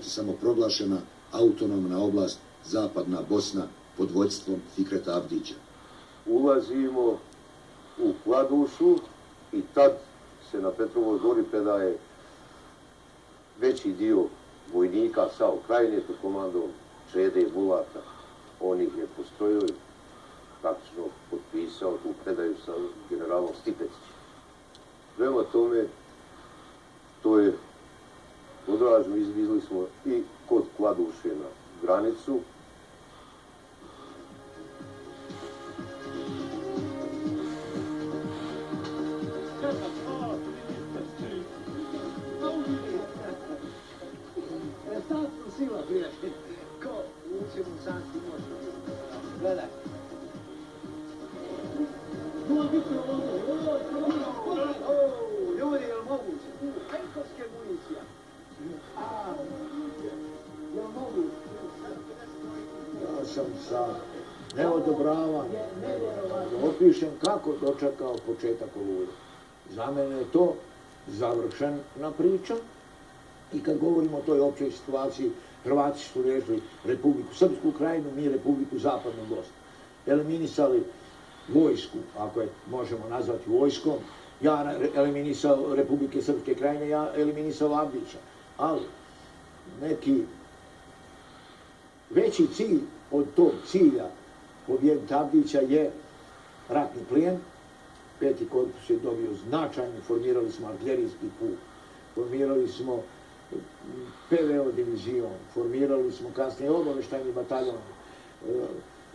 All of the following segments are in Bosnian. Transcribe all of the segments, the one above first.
postati samoproglašena autonomna oblast Zapadna Bosna pod vođstvom Fikreta Avdića. Ulazimo u Kladušu i tad se na Petrovoj gori predaje veći dio vojnika SAO Krajine pod komandom Čede Bulata. On ih je postrojio i praktično potpisao tu predaju sa generalom Stipecićem. Prema tome, to je odraženo, izbili smo i kod Kladuše na granicu. Gledaj. Ljudi, je li moguće? Hajkovske municija. Je li moguće? Ja sam sa neodobravanjem, da opišem kako dočekao početak Oluje. Za mene je to završena priča i kad govorimo o toj općoj situaciji, Hrvati su riješili Republiku Srpsku Krajinu, mi Republiku Zapadnu Bosnu. Eliminisali vojsku, ako je možemo nazvati vojskom, ja eliminisao Republike Srpske Krajine, ja eliminisao Avdića. Ali neki veći cilj od tog cilja pobijediti Avdića je ratni plijen. 5. korpus je dobio značajno, formirali smo artiljerijski puk, formirali smo PVO divizion, formirali smo kasnije obavještajni bataljon,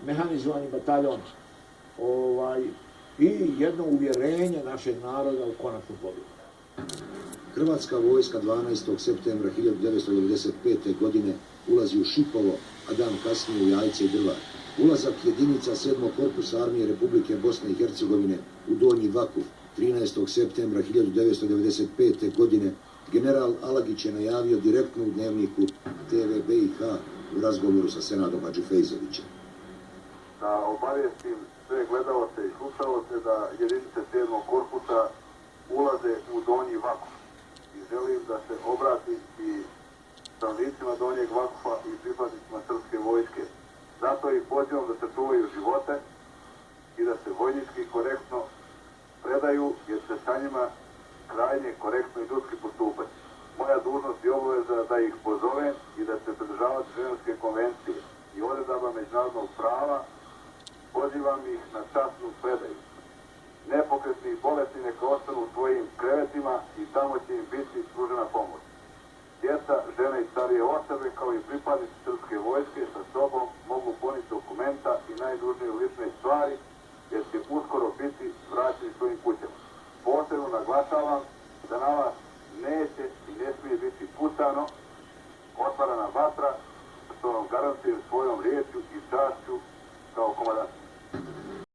mehanizovani bataljon i jedno uvjerenje našeg naroda u konačnu pobjedu. Hrvatska vojska 12. septembra 1995. godine ulazi u Šipovo, a dan kasnije u Jajce i Drvar. Ulazak jedinica 7. korpusa armije Republike Bosne i Hercegovine u Donji Vakuf 13. septembra 1995. godine general Alagić je najavio direktno u dnevniku TV BiH u razgovoru sa Senadom Hadžifejzovićem. Da obavijestim sve gledalce i slušalce da jedinice 7. korpusa ulaze u Donji Vakuf i želim da se obrati i stanovnicima Donjeg Vakufa i pripadnicima srpske vojske. Zato ih pozivam da se čuvaju živote i da se vojnički korektno predaju, jer se sa njima krajnje korektno i ljudski postupati. Moja dužnost i obaveza da ih pozovem i da se pridržavati Ženevske konvencije i odredaba međunarodnog prava. Pozivam ih na časnu predaju. Nepokretni i bolesni neka ostanu u svojim krevetima i tamo će im biti pružena pomoć. Djeca, žene i starije osobe kao i pripadnici srpske vojske sa sobom mogu poniti dokumenta i najdužnije lične stvari, jer će uskoro biti vraćeni svojim kućama. Posebno naglašavam da na vas neće i ne smije biti pucano, otvarana vatra, što vam garantujem svojom riječju i čašću kao komandant.